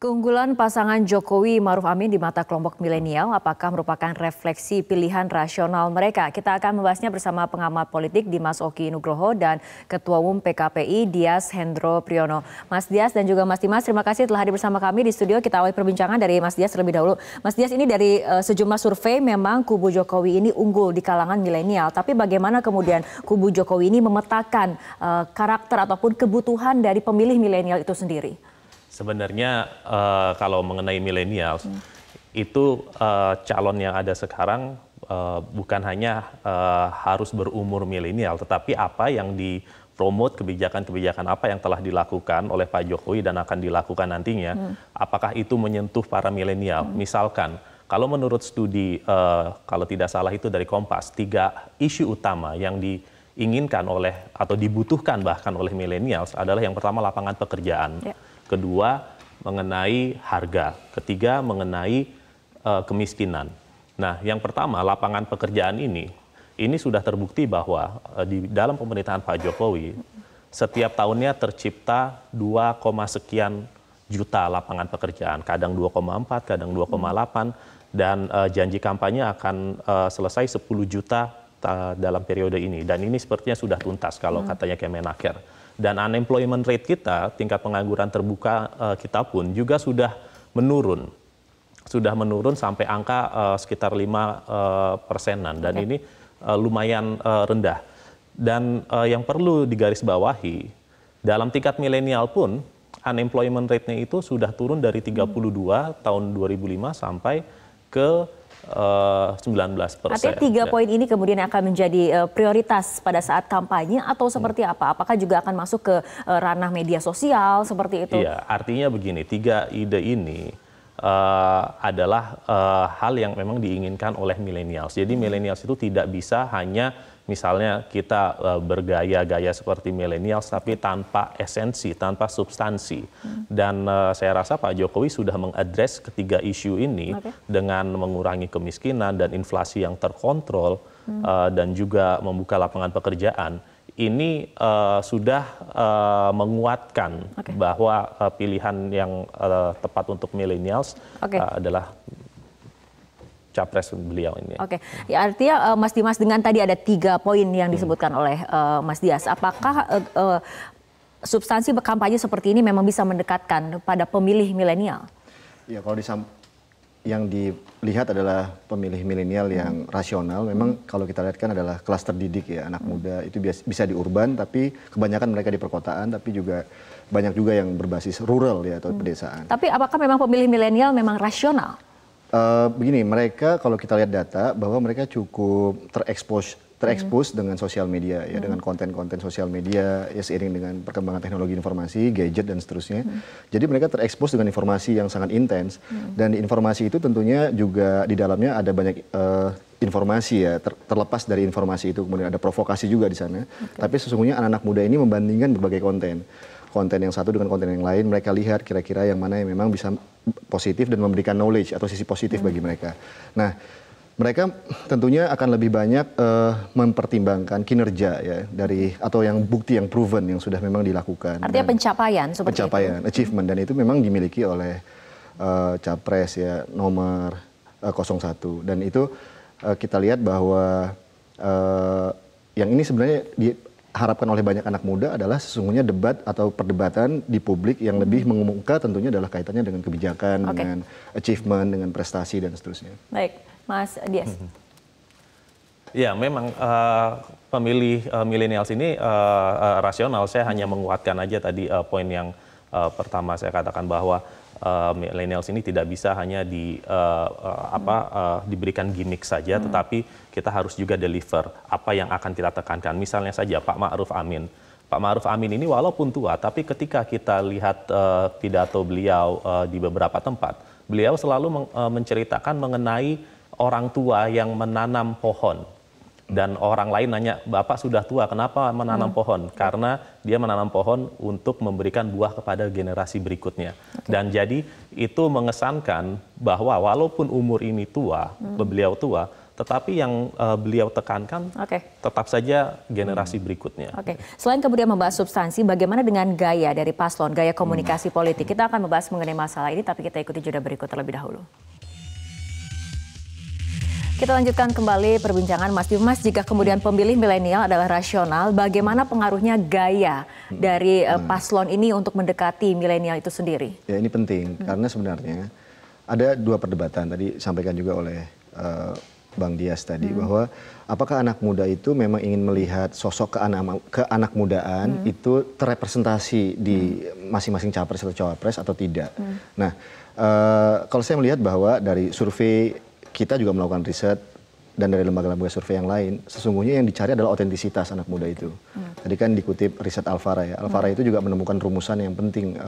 Keunggulan pasangan Jokowi Maruf Amin di mata kelompok milenial apakah merupakan refleksi pilihan rasional mereka? Kita akan membahasnya bersama pengamat politik Dimas Oki Nugroho dan Ketua Umum PKPI Dias Hendro Priyono. Mas Dias dan juga Mas Dimas, terima kasih telah hadir bersama kami di studio. Kita awali perbincangan dari Mas Dias terlebih dahulu. Mas Dias, ini dari sejumlah survei memang kubu Jokowi ini unggul di kalangan milenial. Tapi bagaimana kemudian kubu Jokowi ini memetakan karakter ataupun kebutuhan dari pemilih milenial itu sendiri? Sebenarnya kalau mengenai milenial itu calon yang ada sekarang bukan hanya harus berumur milenial, tetapi apa yang dipromot, kebijakan-kebijakan apa yang telah dilakukan oleh Pak Jokowi dan akan dilakukan nantinya, apakah itu menyentuh para milenial? Misalkan kalau menurut studi, kalau tidak salah itu dari Kompas, 3 isu utama yang diinginkan oleh atau dibutuhkan bahkan oleh milenial adalah yang pertama lapangan pekerjaan. Kedua, mengenai harga. Ketiga, mengenai kemiskinan. Nah, yang pertama, lapangan pekerjaan ini sudah terbukti bahwa di dalam pemerintahan Pak Jokowi, setiap tahunnya tercipta 2, sekian juta lapangan pekerjaan. Kadang 2,4, kadang 2,8. Dan janji kampanye akan selesai 10 juta dalam periode ini. Dan ini sepertinya sudah tuntas kalau katanya Kemenaker. Dan unemployment rate kita, tingkat pengangguran terbuka kita pun juga sudah menurun. Sudah menurun sampai angka sekitar 5%-an. Dan ini lumayan rendah. Dan yang perlu digarisbawahi, dalam tingkat milenial pun, unemployment rate-nya itu sudah turun dari 32 tahun 2005 sampai ke 19%. Artinya 3 poin ini kemudian akan menjadi prioritas pada saat kampanye atau seperti apa? Apakah juga akan masuk ke ranah media sosial seperti itu? Iya, artinya begini, 3 ide ini adalah hal yang memang diinginkan oleh millennials. Jadi millennials itu tidak bisa hanya misalnya kita bergaya-gaya seperti millennials tapi tanpa esensi, tanpa substansi. Dan saya rasa Pak Jokowi sudah mengadres ketiga isu ini dengan mengurangi kemiskinan dan inflasi yang terkontrol dan juga membuka lapangan pekerjaan. Ini sudah menguatkan bahwa pilihan yang tepat untuk millennials adalah capres beliau ini. Oke, ya artinya Mas Dimas dengan tadi ada 3 poin yang disebutkan oleh Mas Dias. Apakah substansi kampanye seperti ini memang bisa mendekatkan pada pemilih milenial? Ya, kalau yang dilihat adalah pemilih milenial yang rasional. Memang kalau kita lihat kan adalah kelas terdidik ya, anak muda itu bisa di urban, tapi kebanyakan mereka di perkotaan, tapi juga banyak juga yang berbasis rural ya atau pedesaan. Tapi apakah memang pemilih milenial memang rasional? Begini, mereka kalau kita lihat data bahwa mereka cukup terekspos dengan sosial media ya, dengan konten-konten sosial media ya, seiring dengan perkembangan teknologi informasi, gadget dan seterusnya. Jadi mereka terekspos dengan informasi yang sangat intens dan di informasi itu tentunya juga di dalamnya ada banyak informasi ya, terlepas dari informasi itu kemudian ada provokasi juga di sana. Tapi sesungguhnya anak-anak muda ini membandingkan berbagai konten yang satu dengan konten yang lain, mereka lihat kira-kira yang mana yang memang bisa positif dan memberikan knowledge atau sisi positif bagi mereka. Nah, mereka tentunya akan lebih banyak mempertimbangkan kinerja ya dari atau yang bukti yang proven yang sudah memang dilakukan. Artinya pencapaian seperti pencapaian, itu. Achievement, dan itu memang dimiliki oleh capres ya nomor 01. Dan itu kita lihat bahwa yang ini sebenarnya diharapkan oleh banyak anak muda adalah sesungguhnya debat atau perdebatan di publik yang lebih mengemuka tentunya adalah kaitannya dengan kebijakan, dengan achievement, dengan prestasi dan seterusnya. Baik, Mas Dias. Ya, memang pemilih milenials ini rasional. Saya hanya menguatkan aja tadi poin yang pertama saya katakan bahwa millennials ini tidak bisa hanya diberikan gimmick saja, tetapi kita harus juga deliver apa yang akan kita tekankan. Misalnya saja Pak Ma'ruf Amin. Pak Ma'ruf Amin ini walaupun tua, tapi ketika kita lihat pidato beliau di beberapa tempat, beliau selalu menceritakan mengenai orang tua yang menanam pohon. Dan orang lain nanya, Bapak sudah tua, kenapa menanam pohon? Karena dia menanam pohon untuk memberikan buah kepada generasi berikutnya. Dan jadi itu mengesankan bahwa walaupun umur ini tua, beliau tua, tetapi yang beliau tekankan tetap saja generasi berikutnya. Selain kemudian membahas substansi, bagaimana dengan gaya dari paslon, gaya komunikasi politik? Kita akan membahas mengenai masalah ini, tapi kita ikuti jeda berikut terlebih dahulu. Kita lanjutkan kembali perbincangan Mas Dimas. Jika kemudian pemilih milenial adalah rasional, bagaimana pengaruhnya gaya dari paslon ini untuk mendekati milenial itu sendiri? Ya, ini penting karena sebenarnya ada dua perdebatan tadi sampaikan juga oleh Bang Dias tadi bahwa apakah anak muda itu memang ingin melihat sosok keanak mudaan itu terrepresentasi di masing-masing capres atau cawapres atau tidak. Nah, kalau saya melihat bahwa dari survei kita juga melakukan riset dan dari lembaga-lembaga survei yang lain, sesungguhnya yang dicari adalah otentisitas anak muda itu. Tadi kan dikutip riset Alfara ya. Alfara itu juga menemukan rumusan yang penting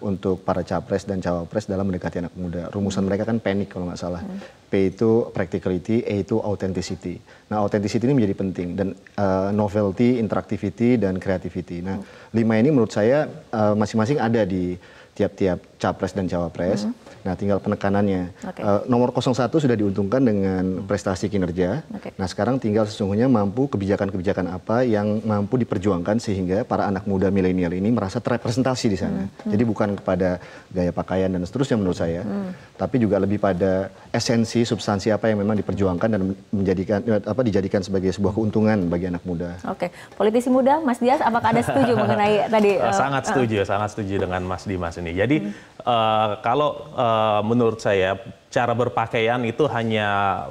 untuk para capres dan cawapres dalam mendekati anak muda. Rumusan mereka kan PANIC kalau nggak salah. P itu practicality, A itu authenticity. Nah, authenticity ini menjadi penting dan novelty, interactivity, dan creativity. Nah, 5 ini menurut saya masing-masing ada di tiap-tiap capres dan cawapres. Nah, tinggal penekanannya. Nomor 01 sudah diuntungkan dengan prestasi kinerja. Nah, sekarang tinggal sesungguhnya mampu kebijakan-kebijakan apa yang mampu diperjuangkan sehingga para anak muda milenial ini merasa terrepresentasi di sana. Jadi bukan kepada gaya pakaian dan seterusnya menurut saya, tapi juga lebih pada esensi, substansi apa yang memang diperjuangkan dan dijadikan sebagai sebuah keuntungan bagi anak muda. Politisi muda, Mas Dias, apakah Anda setuju mengenai tadi? Sangat setuju dengan Mas Dimas ini. Jadi kalau menurut saya cara berpakaian itu hanya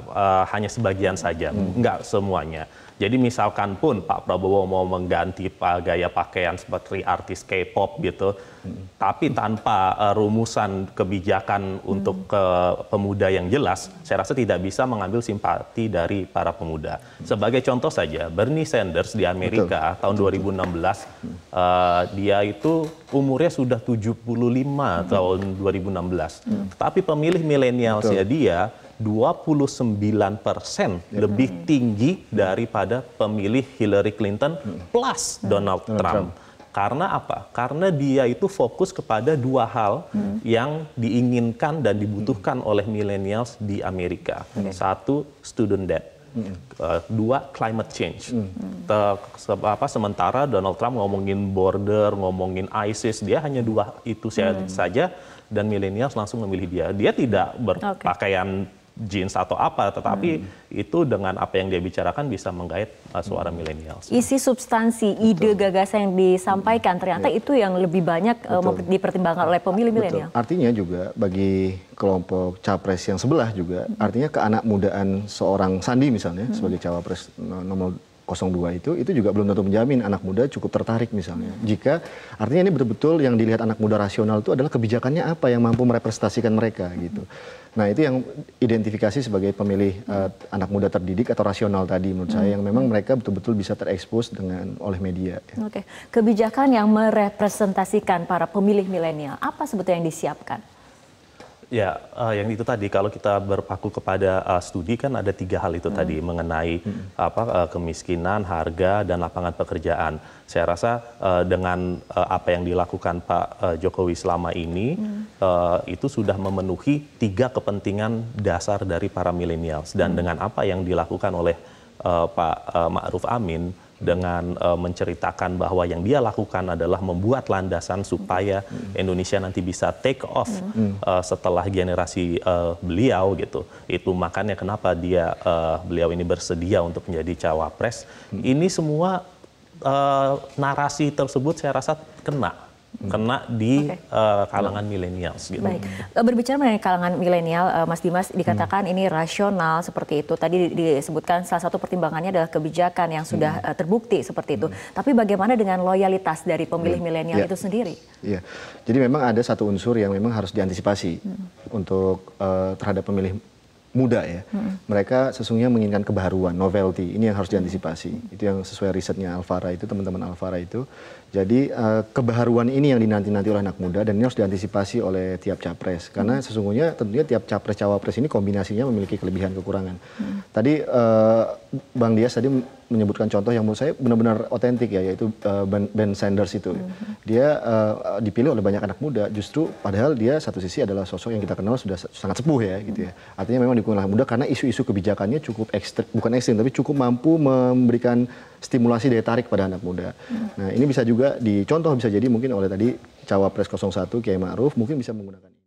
sebagian saja, enggak semuanya. Jadi misalkan pun Pak Prabowo mau mengganti gaya pakaian seperti artis K-pop gitu, tapi tanpa rumusan kebijakan untuk pemuda yang jelas, saya rasa tidak bisa mengambil simpati dari para pemuda. Sebagai contoh saja, Bernie Sanders di Amerika tahun 2016, dia itu umurnya sudah 75 tahun 2016. Tapi pemilih milenialsnya dia 29% lebih tinggi daripada pemilih Hillary Clinton plus Donald Trump. Karena apa? Karena dia itu fokus kepada dua hal yang diinginkan dan dibutuhkan oleh millennials di Amerika. Satu, student debt. Dua, climate change. Sementara Donald Trump ngomongin border, ngomongin ISIS, dia hanya dua itu saja, dan millennials langsung memilih dia. Dia tidak berpakaian jeans atau apa, tetapi itu dengan apa yang dia bicarakan bisa menggait suara milenial. Isi substansi, ide, gagasan yang disampaikan ternyata itu yang lebih banyak dipertimbangkan oleh pemilih milenial. Artinya juga bagi kelompok capres yang sebelah juga, artinya keanak mudaan seorang Sandi misalnya sebagai cawapres nomor 02 itu juga belum tentu menjamin anak muda cukup tertarik misalnya. Jika artinya ini betul-betul yang dilihat anak muda rasional itu adalah kebijakannya apa yang mampu merepresentasikan mereka gitu. Nah, itu yang identifikasi sebagai pemilih anak muda terdidik atau rasional tadi menurut saya, yang memang mereka betul-betul bisa terekspos oleh media. Kebijakan yang merepresentasikan para pemilih milenial, apa sebetulnya yang disiapkan? Ya, yang itu tadi, kalau kita berpaku kepada studi kan ada 3 hal itu tadi mengenai kemiskinan, harga, dan lapangan pekerjaan. Saya rasa dengan apa yang dilakukan Pak Jokowi selama ini itu sudah memenuhi 3 kepentingan dasar dari para milenials, dan dengan apa yang dilakukan oleh Pak Ma'ruf Amin dengan menceritakan bahwa yang dia lakukan adalah membuat landasan supaya Indonesia nanti bisa take off setelah generasi beliau gitu. Itu makanya kenapa beliau ini bersedia untuk menjadi cawapres. Ini semua narasi tersebut saya rasa kena di kalangan milenials gitu. Baik. Berbicara mengenai kalangan milenial, Mas Dimas, dikatakan ini rasional seperti itu. Tadi disebutkan salah satu pertimbangannya adalah kebijakan yang sudah terbukti seperti itu. Tapi bagaimana dengan loyalitas dari pemilih milenial itu sendiri? Iya. Jadi memang ada satu unsur yang memang harus diantisipasi untuk terhadap pemilih muda ya. Mereka sesungguhnya menginginkan kebaruan, novelty. Ini yang harus diantisipasi. Itu yang sesuai risetnya Alfara itu, teman-teman Alfara itu. Jadi kebaharuan ini yang dinanti-nanti oleh anak muda dan ini harus diantisipasi oleh tiap capres. Karena sesungguhnya tentunya tiap capres-cawapres ini kombinasinya memiliki kelebihan kekurangan. Tadi Bang Dias tadi menyebutkan contoh yang menurut saya benar-benar otentik ya, yaitu Ben Sanders itu. Dia dipilih oleh banyak anak muda, justru padahal dia satu sisi adalah sosok yang kita kenal sudah sangat sepuh ya gitu ya. Artinya memang didukung oleh anak muda karena isu-isu kebijakannya cukup ekstrim, bukan ekstrim tapi cukup mampu memberikan stimulasi daya tarik pada anak muda. Nah ini bisa juga dicontoh, bisa jadi mungkin oleh tadi Cawapres 01 Kiai Ma'ruf mungkin bisa menggunakan